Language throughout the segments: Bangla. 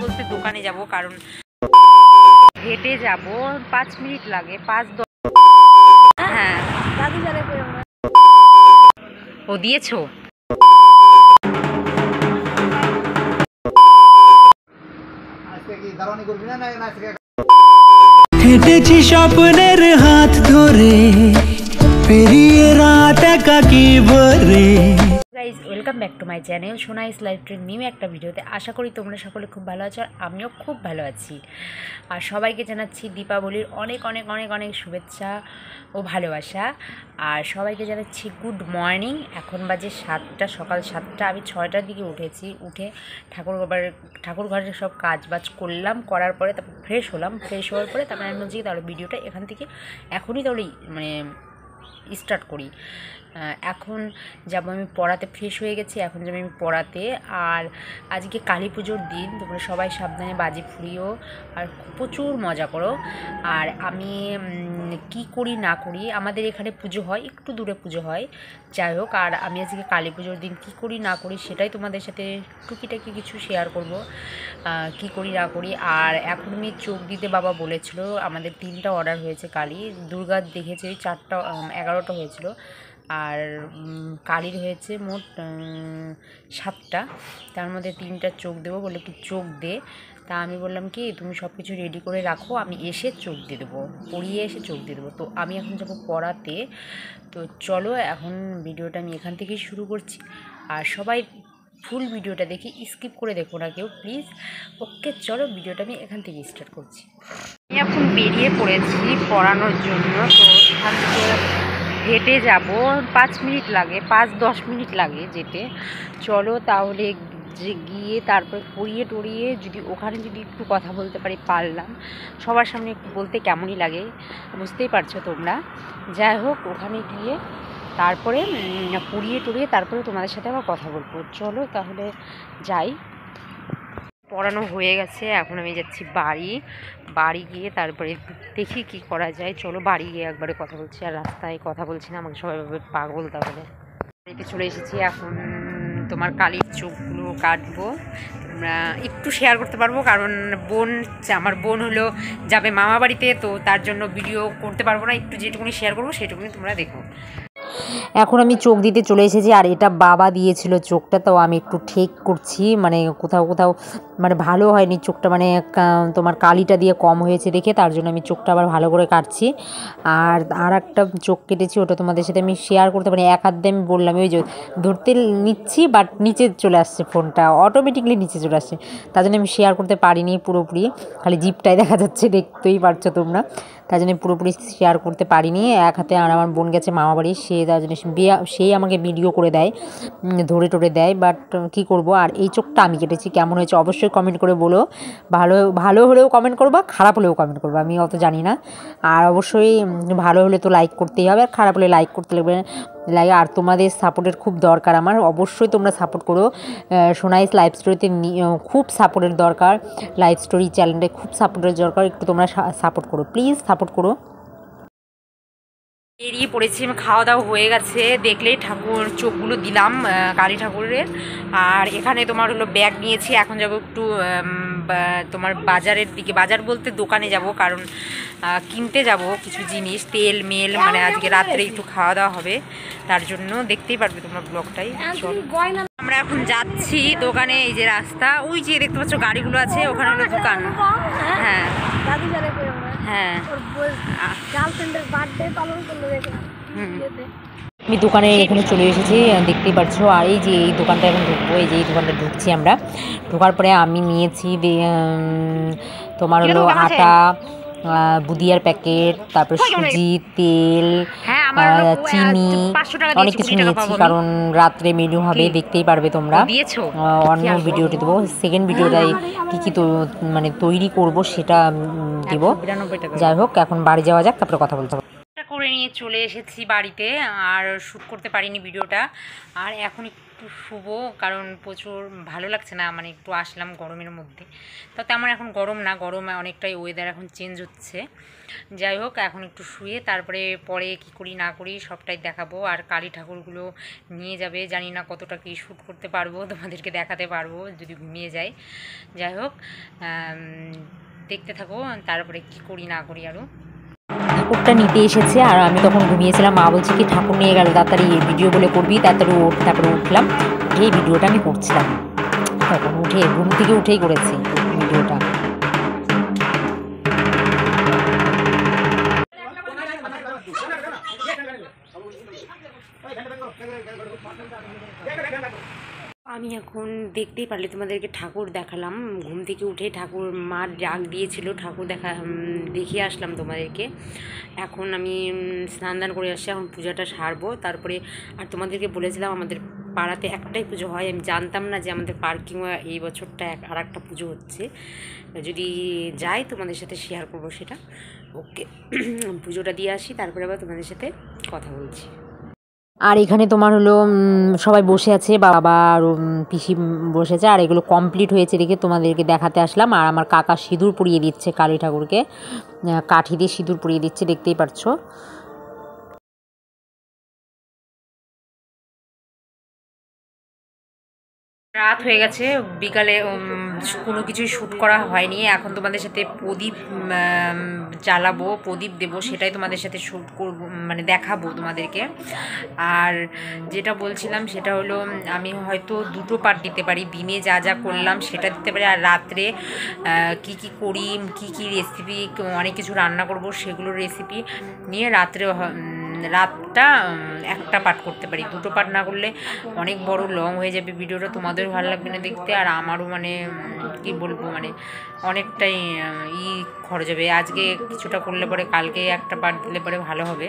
বলতে দোকানে যাব, কারণ হেঁটে যাব 5 মিনিট লাগে, 5-10। হ্যাঁ ও দিয়েছো। হেঁটেছি স্বপ্নের হাত ধরে, পেরিয়ে রাত একাকী ভরে। Guys, welcome back to my channel Sonai's life train new একটা ভিডিওতে। আশা করি তোমরা সকলে খুব ভালো আছো, আর আমিও খুব ভালো আছি। আর সবাইকে জানাচ্ছি দীপাবলির অনেক অনেক অনেক অনেক শুভেচ্ছা ও ভালোবাসা। আর সবাইকে জানাচ্ছি গুড মর্নিং। এখন বাজে 7টা, সকাল 7টা। আমি 6টার দিকে উঠেছি। উঠে ঠাকুর ঘরের সব কাজ বাজ করলাম, করার পরে তারপর ফ্রেশ হলাম। ফ্রেশ হওয়ার পরে তারপরে আমি বলছি তাহলে ভিডিওটা এখান থেকে এখনই তাহলে স্টার্ট করি। এখন যাব আমি পড়াতে। ফ্রেশ হয়ে গেছি, এখন যাবো আমি পড়াতে। আর আজকে কালী পুজোর দিন, তোমরা সবাই সাবধানে বাজি ফুরিও আর প্রচুর মজা করো। আর আমি কি করি না করি, আমাদের এখানে পুজো হয়, একটু দূরে পুজো হয়, যাই হোক। আর আমি আজকে কালী পুজোর দিন কী করি না করি সেটাই তোমাদের সাথে টুকিটাকি কিছু শেয়ার করব, কি করি না করি। আর এখন আমি চোখ দিতে বাবা বলেছিল, আমাদের 3টা অর্ডার হয়েছে কালী। দুর্গা দেখেছে 4টা, 11টা হয়েছিল। আর কালীর হয়েছে মোট 7টা, তার মধ্যে 3টা চোখ দেবো বলে কি চোখ দে। তা আমি বললাম কি তুমি সব কিছু রেডি করে রাখো, আমি এসে চোখ দিয়ে দেবো, পড়িয়ে এসে চোখ দিয়ে দেবো। তো আমি এখন যাবো পড়াতে। তো চলো এখন ভিডিওটা আমি এখান থেকেই শুরু করছি। আর সবাই ফুল ভিডিওটা দেখি, স্কিপ করে দেখো না কেউ প্লিজ। ওকে চলো ভিডিওটা আমি এখান থেকে স্টার্ট করছি। আমি এখন বেরিয়ে পড়েছি পড়ানোর জন্য। তো এখান থেকে হেঁটে যাব 5 মিনিট লাগে, 5-10 মিনিট লাগে যেতে। চলো তাহলে গিয়ে তারপরে পড়িয়ে টড়িয়ে যদি ওখানে যদি একটু কথা বলতে পারি, পারলাম। সবার সামনে একটু বলতে কেমনই লাগে বুঝতেই পারছো তোমরা। যাই হোক, ওখানে গিয়ে তারপরে পড়িয়ে টড়িয়ে তারপরে তোমাদের সাথে আবার কথা বলবো। চলো তাহলে যাই। পড়ানো হয়ে গেছে, এখন আমি যাচ্ছি বাড়ি গিয়ে তারপরে দেখি কি করা যায়। চলো বাড়ি গিয়ে একবারে কথা বলছি। আর রাস্তায় কথা বলছি না, আমাকে সবাই ভাবে পাগল। তাহলে বাড়িতে চলে এসেছি, এখন তোমার কালির চোখগুলো কাটবো। তোমরা একটু শেয়ার করতে পারবো, কারণ আমার বোন হলো যাবে মামা বাড়িতে, তো তার জন্য ভিডিও করতে পারবো না। একটু যেটুকুনি শেয়ার করবো সেটুকুনি তোমরা দেখো। এখন আমি চোখ দিতে চলে এসেছি, আর এটা বাবা দিয়েছিল চোখটা, তো আমি একটু ঠিক করছি। মানে কোথাও মানে ভালো হয়নি চোখটা, মানে তোমার কালিটা দিয়ে কম হয়েছে দেখে, তার জন্য আমি চোখটা আবার ভালো করে কাটছি। আর একটা চোখ কেটেছি, ওটা তোমাদের সাথে আমি শেয়ার করতে পারি। এক হাত দিয়ে আমি বললাম, ওই যে ধরতে নিচ্ছি, বাট নিচে চলে আসছে, ফোনটা অটোমেটিকলি নিচে চলে আসছে, তার জন্য আমি শেয়ার করতে পারিনি পুরোপুরি। খালি জিপটাই দেখা যাচ্ছে, দেখতেই পারছো তোমরা, তার জন্য পুরোপুরি শেয়ার করতে পারিনি এক হাতে। আর আমার বোন গেছে মামা বাড়ি, তার জন্য সেই আমাকে ভিডিও করে দেয়, ধরে টরে দেয়, বাট কি করব। আর এই চোখটা আমি কেটেছি, কেমন হয়েছে অবশ্যই কমেন্ট করে বলো। ভালো হলেও কমেন্ট করবা, খারাপ হলেও কমেন্ট করবা, আমি অত জানি না। আর অবশ্যই ভালো হলে তো লাইক করতেই হবে, আর খারাপ হলে লাইক করতে লাগবে। আর তোমাদের সাপোর্টের খুব দরকার আমার, অবশ্যই তোমরা সাপোর্ট করো। সোনাইস লাইফ স্টোরিতে খুব সাপোর্টের দরকার, লাইফ স্টোরি চ্যানেলটায় খুব সাপোর্টের দরকার। একটু তোমরা সাপোর্ট করো প্লিজ, সাপোর্ট করো। বেরিয়ে পড়েছি, আমি খাওয়া দাওয়া হয়ে গেছে, দেখলেই ঠাকুর চোখগুলো দিলাম কালী ঠাকুরের। আর এখানে তোমার হলো ব্যাগ নিয়েছি, এখন যাবো একটু তোমার বাজারের দিকে, বাজার বলতে দোকানে যাব, কারণ কিনতে যাব কিছু জিনিস, তেল মেল, মানে আজকে রাত্রে একটু খাওয়া দাওয়া হবে, তার জন্য দেখতেই পারবে তোমরা ব্লগটাই। আমরা এখন যাচ্ছি দোকানে। এই যে রাস্তা, ওই যে দেখতে পাচ্ছ গাড়িগুলো আছে, ওখানে হলো দোকান। হ্যাঁ হ্যাঁ, আমি দোকানে এখানে চলে এসেছি, দেখতেই পাচ্ছো। আর এই যে এই দোকানটা এখন ঢুকবো, এই যে এই দোকানটা ঢুকছি আমরা। ঢোকার পরে আমি নিয়েছি তোমার হলো আটা, বুদিয়ার প্যাকেট, তারপর সুজি, তেল, চিনি, অনেক কিছু নিয়েছি, কারণ রাত্রে মেনু হবে, দেখতেই পারবে তোমরা। অন্য ভিডিওটি দেবো, সেকেন্ড ভিডিওটাই কী কী মানে তৈরি করব সেটা দেব। যাই হোক, এখন বাড়ি যাওয়া যাক, তারপরে কথা বলতে হবে। করে নিয়ে চলে এসেছি বাড়িতে, আর শ্যুট করতে পারিনি ভিডিওটা। আর এখন একটু শুভ, কারণ প্রচুর ভালো লাগছে না, মানে একটু আসলাম গরমের মধ্যে। তাতে আমার এখন গরম না, গরমে অনেকটাই ওয়েদার এখন চেঞ্জ হচ্ছে। যাই হোক, এখন একটু শুয়ে তারপরে পরে কি করি না করি সবটাই দেখাবো। আর কালী ঠাকুরগুলো নিয়ে যাবে, জানি না কতটা কি শ্যুট করতে পারবো, তোমাদেরকে দেখাতে পারবো যদি ঘুমিয়ে যাই। যাই হোক, দেখতে থাকো তারপরে কি করি না করি। আরও ঠাকুরটা নিতে এসেছে আর আমি তখন ঘুমিয়েছিলাম। মা বলছে কি ঠাকুর নিয়ে গেল, তাড়াতাড়ি ভিডিও বলে করবি, তাড়াতাড়ি ওঠ। তারপরে উঠলাম, এই ভিডিওটা আমি করছিলাম, তখন উঠে ঘুম থেকে উঠেই করেছি ভিডিওটা। আমি এখন দেখতেই পারলে তোমাদেরকে ঠাকুর দেখালাম, ঘুম থেকে উঠে ঠাকুর মা ডাক দিয়েছিল, ঠাকুর দেখিয়ে আসলাম তোমাদেরকে। এখন আমি স্নান দান করে আসছি, এখন পূজাটা সারবো তারপরে। আর তোমাদেরকে বলেছিলাম আমাদের পাড়াতে একটাই পুজো হয়, আমি জানতাম না যে আমাদের পার্কিংয়ে এই বছরটা আর একটা পুজো হচ্ছে। যদি যাই তোমাদের সাথে শেয়ার করবো সেটা। ওকে, পুজোটা দিয়ে আসি, তারপরে আবার তোমাদের সাথে কথা বলছি। আর এখানে তোমার হলো সবাই বসে আছে, বাবা আর পিসি বসেছে, আর এগুলো কমপ্লিট হয়েছে দেখে তোমাদেরকে দেখাতে আসলাম। আর আমার কাকা সিঁদুর পরিয়ে দিচ্ছে কালী ঠাকুরকে, কাঠি দিয়ে সিঁদুর পরিয়ে দিচ্ছে, দেখতেই পাচ্ছো। রাত হয়ে গেছে, বিকালে কোনো কিছুই শ্যুট করা হয়নি। এখন তোমাদের সাথে প্রদীপ জ্বালাবো, প্রদীপ দেবো, সেটাই তোমাদের সাথে শ্যুট করবো, মানে দেখাবো তোমাদেরকে। আর যেটা বলছিলাম সেটা হলো, আমি হয়তো দুটো পার্ট দিতে পারি, দিনে যা যা করলাম সেটা দিতে পারি, আর রাত্রে কি কি করি, কি কি রেসিপি, অনেক কিছু রান্না করব সেগুলোর রেসিপি নিয়ে রাতটা একটা পার্ট করতে পারি। দুটো পার্ট না করলে অনেক বড় লং হয়ে যাবে ভিডিওটা, তোমাদেরও ভালো লাগবে না দেখতে, আর আমারও মানে কি বলবো, মানে অনেকটাই খরচ হবে। আজকে কিছুটা করলে পরে কালকে একটা পার্ট দিলে পরে ভালো হবে।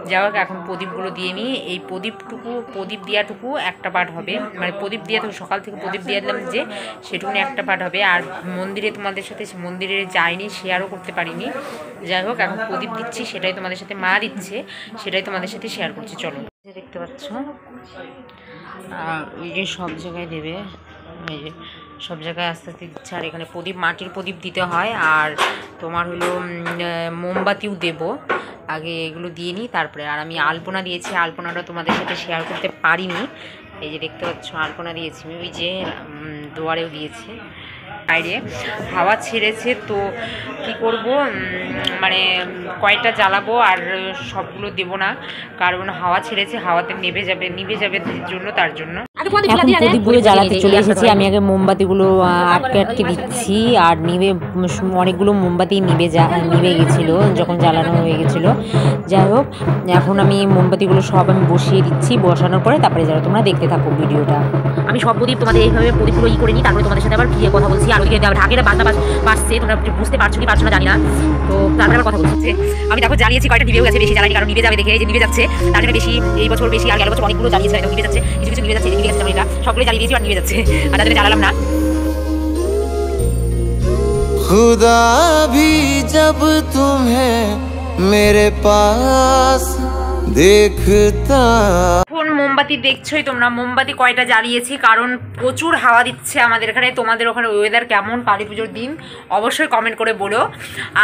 যাই হোক, এখন প্রদীপগুলো দিয়ে নিই, এই প্রদীপ দেওয়াটুকু একটা পার্ট হবে, মানে প্রদীপ দেওয়া তো সকাল থেকে প্রদীপ দিয়ে দিলাম যে সেটুকুনি একটা পার্ট হবে। আর মন্দিরে তোমাদের সাথে মন্দিরে যাইনি, শেয়ারও করতে পারিনি। যাই হোক, এখন প্রদীপ দিচ্ছি, সেটাই তোমাদের সাথে মা দিচ্ছে, সেটাই তোমাদের সাথে শেয়ার করছি। চলো, দেখতে পাচ্ছ এই যে সব জায়গায় দেবে, এই যে সব জায়গায় আস্তে আস্তে দিচ্ছে। আর এখানে প্রদীপ, মাটির প্রদীপ দিতে হয়, আর তোমার হলো মোমবাতিও দেবো। আগে এগুলো দিয়ে নিই তারপরে। আর আমি আলপনা দিয়েছি, আলপনাটা তোমাদের সাথে শেয়ার করতে পারিনি। এই যে দেখতে পাচ্ছ আলপনা দিয়েছি, ওই যে দুয়ারেও দিয়েছি। বাইরে হাওয়া ছেড়েছে তো কি করব, মানে কয়টা জ্বালাবো আর সবগুলো দেবো না, কারণ হাওয়া ছেড়েছে, হাওয়াতে নিভে যাবে জন্য, তার জন্য এখন প্রদীপগুলো জ্বালাতে চলে এসেছি। আমি আগে মোমবাতিগুলো আটকে দিচ্ছি, আর অনেকগুলো মোমবাতি নিভে গেছিলো যখন জ্বালানো হয়ে গেছিলো। যাই হোক, এখন আমি মোমবাতিগুলো সব আমি বসিয়ে দিচ্ছি, বসানোর পরে তারপরে যারা তোমরা দেখতে থাকো ভিডিওটা। আমি সব প্রদীপ তোমাদের এইভাবে প্রদীপগুলো করে নিই, তারপরে তোমাদের সাথে আবার ফিরে কথা বলছি। আর ওদিকে ঢাকের বাজনা বাজছে, তোমরা বুঝতে পারছো কি পারছো না জানি না, তো তারপরে আবার কথা বলছি। আমি দেখো জ্বালিয়েছি, কয়টা নিভেও গেছে, বেশি জ্বালানি, কারণ নিভে যাবে দেখে, এই যে নিভে যাচ্ছে তার জন্য বেশি, এই বছর বেশি, আর গেল বছর অনেকগুলো জ্বালিয়েছে, নিভে যাচ্ছে, কিছু কিছু নিভে যাচ্ছে, নিভে গেছে, যেমন এটা সবগুলো জ্বালিয়ে দিয়েছি আর নিভে যাচ্ছে, আর তাদের জ্বালালাম না। खुदा भी जब तुम्हें मेरे पास देखता। মোমবাতি দেখছোই তোমরা, মোমবাতি কয়টা জ্বালিয়েছি, কারণ প্রচুর হাওয়া দিচ্ছে আমাদের এখানে। তোমাদের ওখানে ওয়েদার কেমন কালী পুজোর দিন অবশ্যই কমেন্ট করে বলো।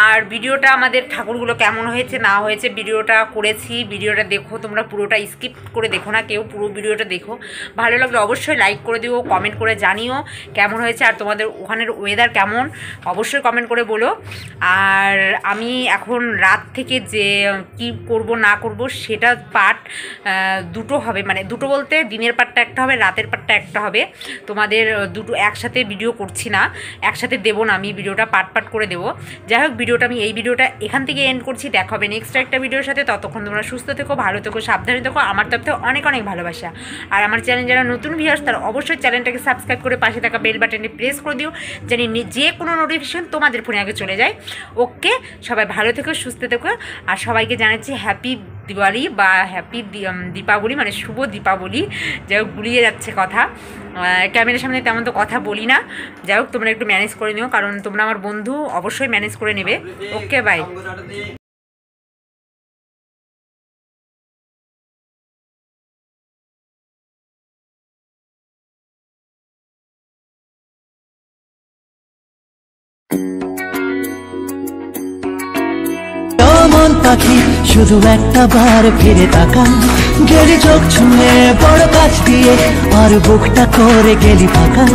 আর ভিডিওটা আমাদের ঠাকুরগুলো কেমন হয়েছে না হয়েছে, ভিডিওটা করেছি, ভিডিওটা দেখো তোমরা, পুরোটা স্কিপ করে দেখো না কেউ, পুরো ভিডিওটা দেখো। ভালো লাগলে অবশ্যই লাইক করে দিও, কমেন্ট করে জানিও কেমন হয়েছে, আর তোমাদের ওখানের ওয়েদার কেমন অবশ্যই কমেন্ট করে বলো। আর আমি এখন রাত থেকে যে কি করব না করব সেটা পার্ট দুটো হবে, মানে দুটো বলতে দিনের পার্টটা একটা হবে, রাতের পার্টটা একটা হবে। তোমাদের দুটো একসাথে ভিডিও করছি না, একসাথে দেবো না, আমি ভিডিওটা পার্ট করে দেবো। যাই হোক, এই ভিডিওটা এখান থেকে এন্ড করছি, দেখা হবে নেক্সট একটা ভিডিওর সাথে। ততক্ষণ তোমরা সুস্থ থেকো, ভালো থেকো, সাবধানে থেকো। আমার তরফ থেকে অনেক অনেক ভালোবাসা। আর আমার চ্যানেল যারা নতুন ভিউয়ার্স তারা অবশ্যই চ্যানেলটাকে সাবস্ক্রাইব করে পাশে থাকা বেল বাটনে প্রেস করে দিও, জানি যে কোনো নোটিফিকেশন তোমাদের ফোনে আগে চলে যায়। ওকে, সবাই ভালো থেকো, সুস্থ থেকো, আর সবাইকে জানাচ্ছি হ্যাপি দিওয়ালি বা হ্যাপি দীপাবলি, মানে শুভ দীপাবলি। যাই হোক, গুলিয়ে যাচ্ছে কথা, ক্যামেরার সামনে তেমন তো কথা বলি না। যাই হোক, তোমরা একটু ম্যানেজ করে নিও, কারণ তোমরা আমার বন্ধু, অবশ্যই ম্যানেজ করে নেবে। ওকে, বাই। মন পাখি শুধু একটা বার ফিরে তাকা, গেলি চোখ ছুঁয়ে বড় কাছ দিয়ে আর বুকটা করে গেলি ফাঁকা।